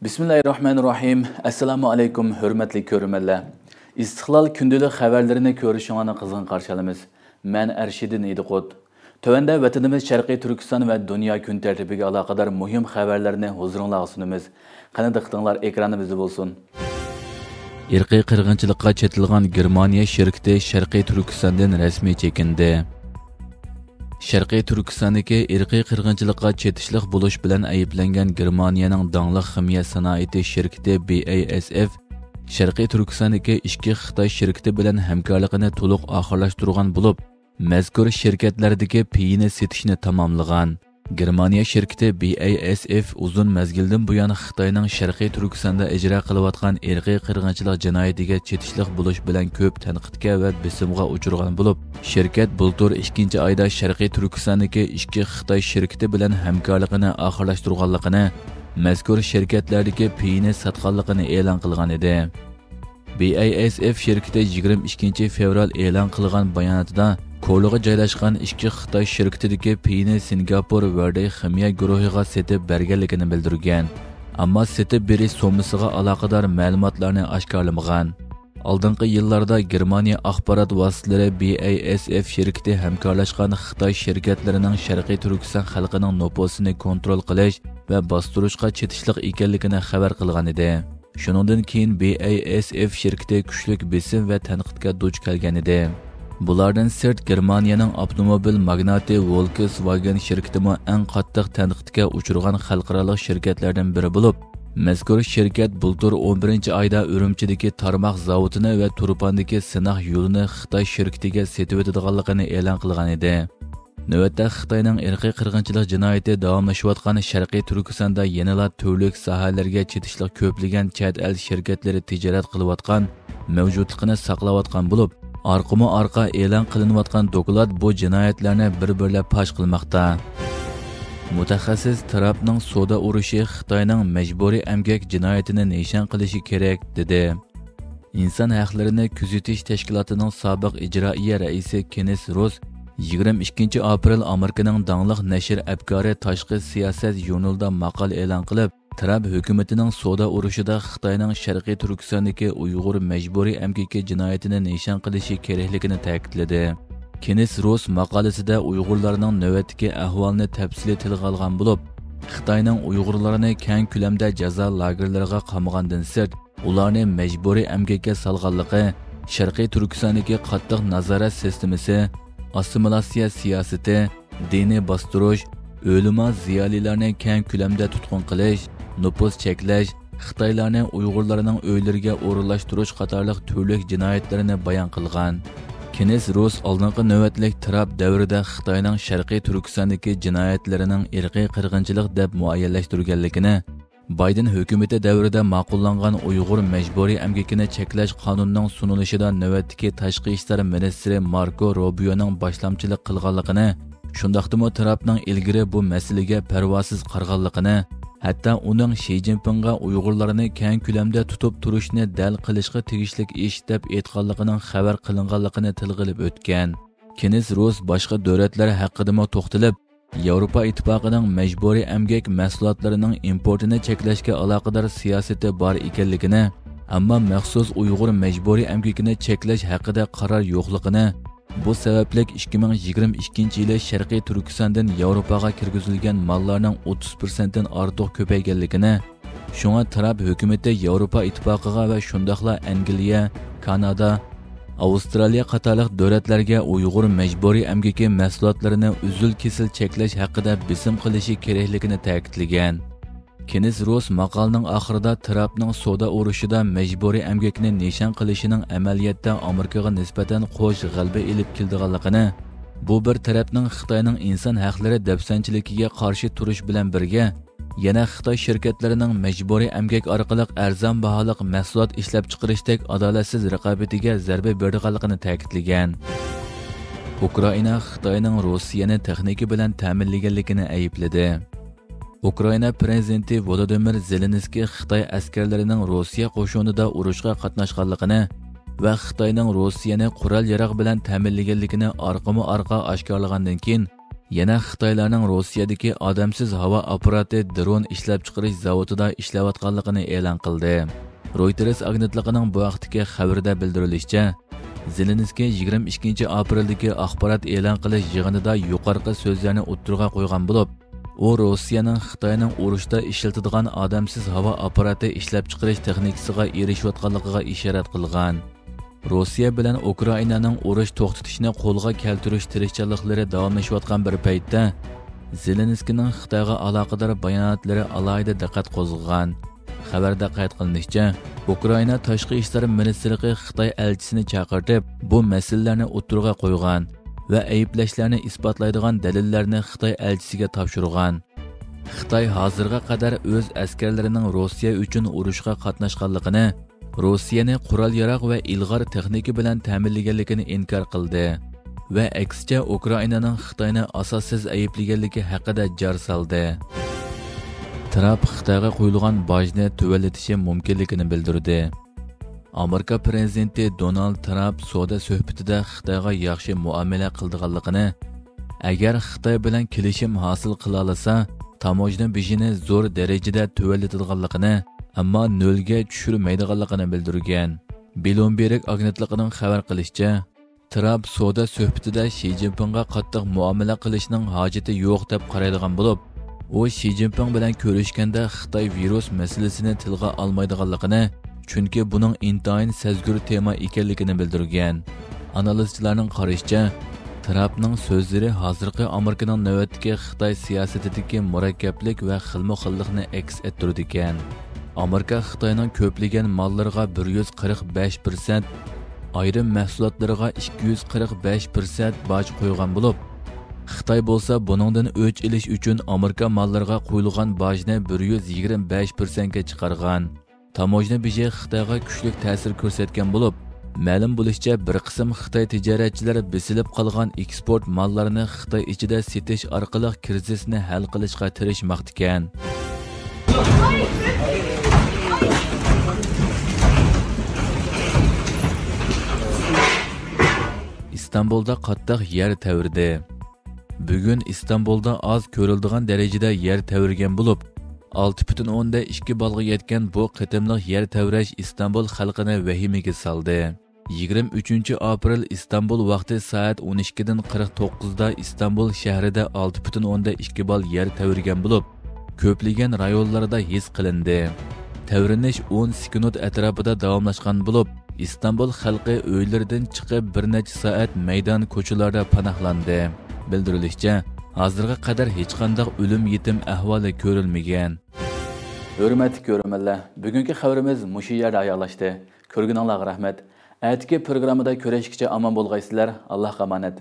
Bismillahirrahmanirrahim. Assalamu alaykum, hurmatli ko'rmanlar. İstiqlal kundalik xabarlarini ko'rishingizga qizg'in qarshi olamiz. Men Arshidin Ediqot. Tövəndə vatanimiz Sharqiy Turkiston va dunyo kun tartibiga aloqador muhim xabarlarni huzuringizga sunamiz. Qani diqqatinglar ekranimizda bo'lsin. Irqiy qirg'inchilikqa chetilgan Germaniya shirkati Sharqiy Turkistondan rasmiy chekindi. Sharqiy Turkistondagi irqiy qirg'inchilikqa chetishliq bo'lish bilan ayblangan Germaniyaning dongli ximiya sanoati shirkati BASF Sharqiy Turkistondagi ishki Xitoy shirkati bilan hamkorligini to'liq oxirlashtirgan bo'lib, mazkur shirkatlardagi piyini setishni tamomlagan. Germaniya shirkati BASF uzun mazgildan buyon Xitoyning Sharqiy Turkistonda ijro qilayotgan irqiy qirg'inchilik jinoyatiga chetishliq bo'lish bilan ko'p tanqidga va bisimga uchirgan bo'lib, shirkat bultur 2-oyda Sharqiy Turkistondagi ishki Xitoy shirkati bilan hamkorligini oxirlashtirganligini, mazkur shirkatlardagi piyini sotganligini e'lon qilgan edi. BASF shirkati 22 fevral e'lon qilgan bayonotida Ko'liga joylashgan ishki Xitoy shirkatidagi piyni Singapur Verde ximiya guruhiga setib berganligini bildirgan. Ammo setib berish so'mmasiga aloqador ma'lumotlarni oshkorlamagan. Oldingi yillarda Germaniya axborot vositalari BASF shirkati hamkorlashgan Xitoy shirkatlarining Sharqiy Turkiston xalqining nopusini kontrol qilish va bostirishga chetishliq ekanligini xabar qilgan edi. Shuningdan keyin BASF shirkati kuchli besim va tanqidga duch kelgan edi. Bulardan sirt Germaniyaning avtomobil magnati Volkswagen shirkatimi eng qattiq tanqidga uchirgan xalqaro shirkatlardan biri bo'lib, mazkur shirkat bultur 11-oyda Urumchidagi tarmoq zavodini va Turpandagi sinoq yo'lini Xitoy shirkatiga setib o'tadiganligini e'lon qilgan edi. Navbatda Xitoyning irqiy qirg'inchilik jinoyati davomlashayotgan Sharqiy Turkistonda yanada turli sohalarga chetishliq ko'plagan chet el shirkatlari tijorat qilayotgan, mavjudligini saqlayotgan bo'lib, orqa e'lon qilinayotgan doklad bu jinoyatlarni bir-birlab fosh qilmoqda. Mutaxassis Trumpning savdo urushi Xitoyning majburiy emgak jinoyatini nishon qilishi kerak dedi. Inson haqlarini kuzatish tashkilotining sobiq ijroiya raisi Kenneth Ross 22 aprel Amerikaning dongli nashr Abkori tashqi siyosat jurnalida maqol e'lon qilib, Trump hukumatining savdo urushida Xitoyning Sharqiy Turkistondagi Uyg'ur majburiy emgaki jinoyatini nishon qilishi kerakligini ta'kidladi. Kenneth Ross maqolasida Uyg'urlarning navbatdagi ahvolini tafsili tilga olgan bo'lib, Xitoyning Uyg'urlarni keng ko'lamda jazo lagerlariga qamagandan sirt, ularni majburiy emgakka solganligi, Sharqiy Turkistondagi qattiq nazorat sistemasi, assimilyatsiya siyosati, diniy bostirish, o'lima ziyolilarni keng ko'lamda tutqun qilish, nupus cheklash, Xitoylarni Uyg'urlarning uylariga o'rinlashtirish qatorliq turli jinoyatlarini bayon qilgan. Kenneth Ross oldingi navbatlik Trump davrida Xitoyning Sharqiy Turkistondagi jinoyatlarining irqiy qirg'inchilik deb muayyanlashtirganligini, Biden hukumati davrida ma'qullangan Uyg'ur majburiy emgakini cheklash qonunining sunilishida navbatdagi tashqi ishlar ministri Marco Rubioning boshlamchilik qilganligini, shundaqdimi Trumpning ilgari bu masalaga parvosiz qarg'anligini, hatto uning Xi Jinpingga Uyg'urlarni keng ko'lamda tutib turishni dal qilishga tegishli ish deb aytganligining xabar qilinganligini tilg'ilib o'tgan. Kenneth Ross boshqa davlatlar haqida to'xtalib, Yevropa ittifoqining majburiy emgak mahsulotlarining importini cheklashga aloqador siyosati bor ekanligini, ammo maxsus Uyg'ur majburiy emgakini cheklash haqida qaror yo'qligini, bu sababli 2022-yili Sharqiy Turkistondan Yevropaga kirgizilgan mallarning 30% dan ortiq ko'payganligini, shunga Trump hukumati Yevropa ittifoqiga va shundaqla Angliya, Kanada, Avstraliya qatorliq davlatlarga Uyg'ur majburiy emgaki mahsulotlarini uzul-kesil cheklash haqida bisim qilishi kerakligini ta'kidlagan. Kenneth Ross maqolning oxirida Trumpning savdo urushida majburiy emgakni nishon qilishining amaliyotda Amerikaga nisbatan qo'sh g'alaba elib kelganligini, bu bir tarafning Xitoyning inson haqlari dafsanchiligiga qarshi turish bilan birga, yana Xitoy shirkatlarining majburiy emgak orqali arzon baholiq mahsulot ishlab chiqarishdek adolatsiz raqobatiga zarba berganligini ta'kidlagan. Ukraina Xitoyning Rossiyani texnika bilan ta'minlaganligini aybladi. Ukraina prezidenti Volodymyr Zelenskiy Xitoy askarlarining Rossiya qo'shinida urushga qatnashganligini va Xitoyning Rossiyani qurol-yarog' bilan ta'minlaganligini orqama-orqa oshkorlagandan keyin Yana Xitoylarning Rossiyadagi odamsiz havo apparati dron ishlab chiqarish zavodida ishlayotganligini e'lon qildi. Reuters agentligining bu vaqtdagi xabarida bildirilishicha, Zelenskiy 22 apreldagi axborot e'lon qilish yig'inida yuqorqi so'zlarni o'ttirg'a qo'ygan bo'lib, u Rossiyaning Xitoyning urushda ishlatadigan odamsiz havo apparati ishlab chiqarish texnikasiga erishayotganligiga ishorat qilgan. Rossiya bilan Ukrainaning urush to'xtatishni qo'lga keltirish tirishchiliklari davomlashayotgan bir paytda Zelenskiyning Xitoyga aloqador bayonotlari alohida diqqat qo'zg'agan. Xabarda qayd qilinishicha, Ukraina tashqi ishlar ministrligi Xitoy elchisini chaqirib, bu masalalarni o'tirg'a qo'ygan va ayblashlarni isbotlaydigan dalillarni Xitoy elchisiga topshirgan. Xitoy hozirga qadar o'z askarlarining Rossiya uchun urushga qatnashganligini, Rossiyani qurol-yarog' va ilg'or texnika bilan ta'minlaganligini inkor qildi va aksicha Ukrainaning Xitoyni asossiz ayblaganligi haqida jar soldi. Trump Xitoyga qo'yilgan bojni tuvalitishi mumkinligini bildirdi. Amerika prezidenti Donald Trump savdo suhbatida Xitoyga yaxshi muomala qilganligini, agar Xitoy bilan kelishim hosil qila olsa, tamojna bejini zo'r darajada tuvalitadiganligini, ammo nolga tushirmaydiganligini bildirgan. Bloomberg agentligining xabar qilishicha, Trump savdo suhbatida Xi Jinpingga qattiq muomala qilishning hojati yo'q deb qaraydigan bo'lib, u Xi Jinping bilan ko'rishganda Xitoy virus masalasini tilga olmaydiganligini, chunki buning intayin sezgur tema ekanligini bildirgan. Analizchilarning qarashicha, Trumpning so'zlari hozirgi Amerikaning navbatdagi Xitoy siyosatidagi murakkablik va xilma-xillikni aks ettirdi ekan. Amerika Xitoyning ko'plagan mollariga 145%, ayrim mahsulotlarga 245% boj qo'ygan bo'lib, Xitoy bo'lsa buningdan o'ch ilish uchun Amerika mollariga qo'yilgan bojni 125% ga chiqargan. Tamojna beji Xitoyga kuchli ta'sir ko'rsatgan bo'lib, ma'lum bo'lishicha bir qism Xitoy tijoratchilari besilib qolgan eksport mollarini Xitoy ichida setish orqali krizisni hal qilishga tirishmoqda ekan. İstanbulda qattiq yer tavirdi. Bugun İstanbulda az ko'riladigan darajada yer tavirgan bo'lib, 6,2 balga yetgan bu qitimliq yer tavrash İstanbul xalqini vahimaga soldi. 23 aprel İstanbul vaqti soat 12 dan 49 da İstanbul shahrida 6,2 bal yer tavirgan bo'lib, ko'plagan rayonlarda his qilindi. Tavrinish 10 sekund atrofida davomlashgan bo'lib, İstanbul xalqi uylaridan chiqib bir necha soat maydon ko'chalarda panohlandi. Bildirilishicha, hozirga qadar hech qanday o'lim yetim ahvoli ko'rilmagan. Hurmatli ko'ruvchilar, bugungi xabarimiz mushu yerda oyoqlashdi. Ko'rganingizga rahmat. Atigi programmada ko'rishguncha omon bo'lgaysizlar. Allohga omonat.